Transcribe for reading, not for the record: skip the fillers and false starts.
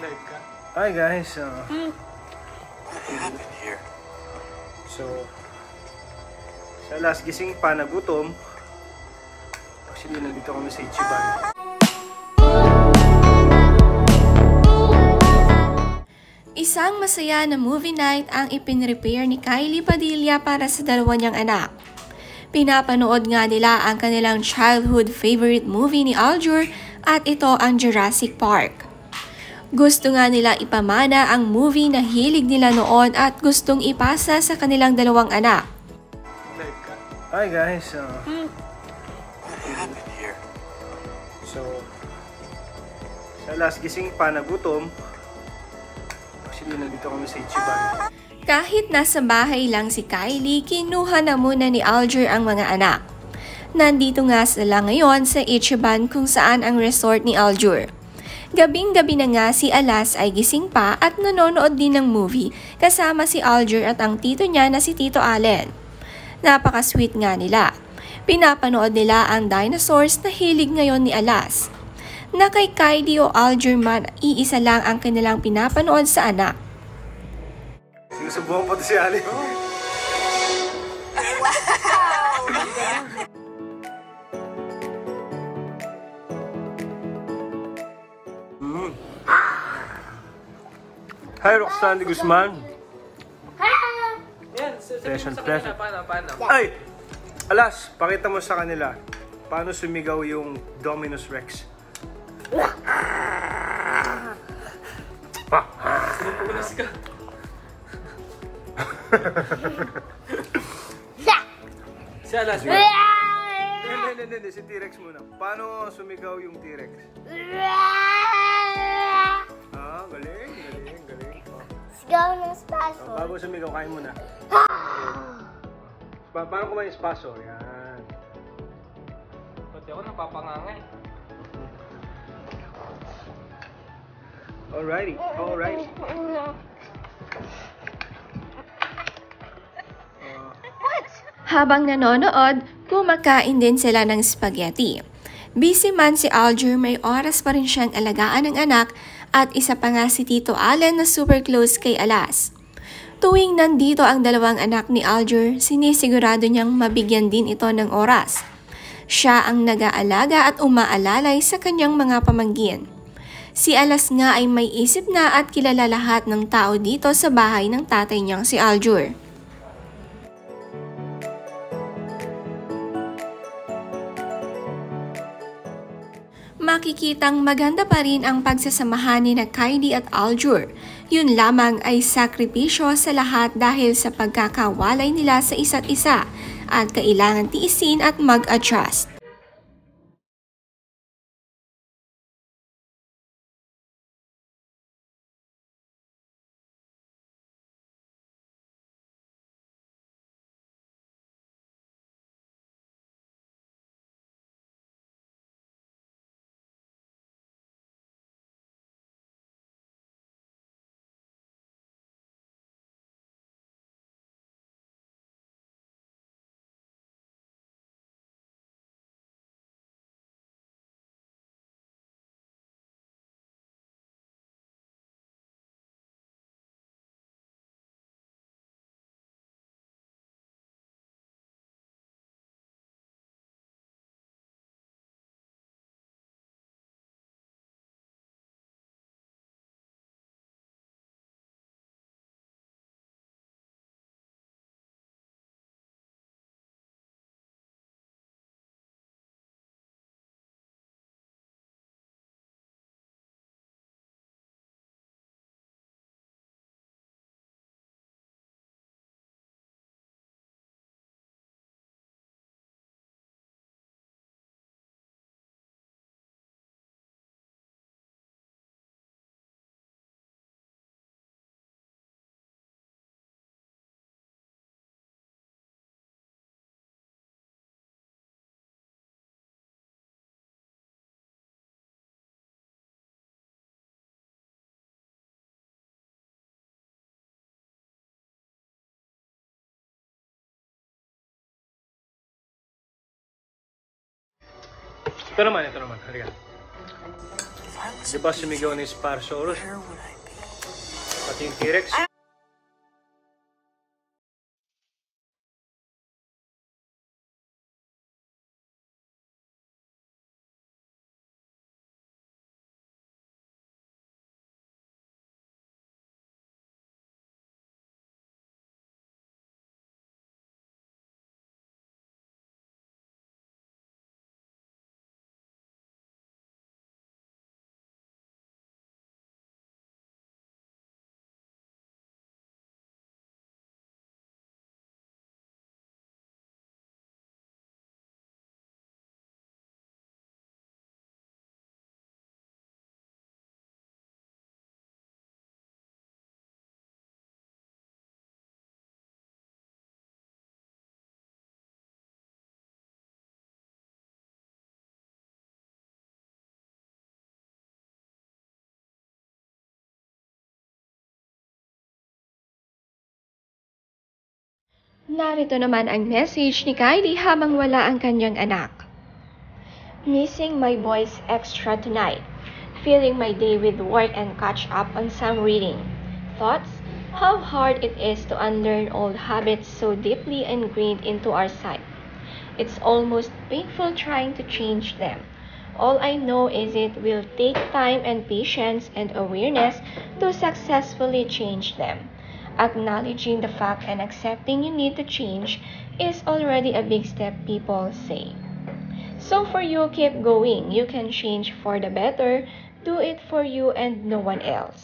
Hi guys. What happened here? So, sa last gising pa nagutom. Actually, nandito kami sa Ichiban. Isang masaya na movie night ang ipinrepair ni Kylie Padilla para sa dalawa niyang anak. Pinapanood nga nila ang kanilang childhood favorite movie ni Aljur at ito ang Jurassic Park. Gusto nga nila ipamana ang movie na hilig nila noon at gustong ipasa sa kanilang dalawang anak. Hi guys. What happened here? So, sa last gising pa nagutom. Actually, nandito kami sa Ichiban. Kahit nasa bahay lang si Kylie, kinuha na muna ni Aljur ang mga anak. Nandito nga sila ngayon sa Ichiban kung saan ang resort ni Aljur. Gabing-gabi na nga si Alas ay gising pa at nanonood din ng movie kasama si Aljur at ang tito niya na si Tito Allen. Napaka-sweet nga nila. Pinapanood nila ang dinosaurs na hilig ngayon ni Alas. Na kay Kylie o Aljur man, iisa lang ang kanilang pinapanood sa anak. Sinusubukan pa ito si Ali. Hi, Roxanne de Guzman. Pleasant. Ay! Alas, pakita mo sa kanila paano sumigaw yung Dominus Rex. Sinupunas ka. Si Alas. Hindi, si T-Rex muna. Paano sumigaw yung T-Rex? Ah, galing. Sigaw ng spaso. Bago sumigaw, kain muna. Paano kumain yung spaso? Yan. Pati ako napapangangay. Alrighty. Habang nanonood, kumakain din sila ng spaghetti. Busy man si Aljur, may oras pa rin siyang alagaan ng anak at isa pa nga si Tito Allen na super close kay Alas. Tuwing nandito ang dalawang anak ni Aljur, sinisigurado niyang mabigyan din ito ng oras. Siya ang nag-aalaga at umaalalay sa kanyang mga pamangkin. Si Alas nga ay may isip na at kilala lahat ng tao dito sa bahay ng tatay niyang si Aljur. Makikitang maganda pa rin ang pagsasamahan ni na Kylie at Aljur. Yun lamang ay sakripisyo sa lahat dahil sa pagkakawalay nila sa isa't isa at kailangan tiisin at mag-adjust. Ito naman. Halika. Di ba sumigaw ni Spinosaurus? Where would I be? Pati yung T-Rex? Narito naman ang message ni Kylie habang wala ang kanyang anak. Missing my boys extra tonight. Filling my day with work and catch up on some reading. Thoughts? How hard it is to unlearn old habits so deeply ingrained into our psyche. It's almost painful trying to change them. All I know is it will take time and patience and awareness to successfully change them. Acknowledging the fact and accepting you need to change is already a big step, people say. So for you, keep going. You can change for the better. Do it for you and no one else.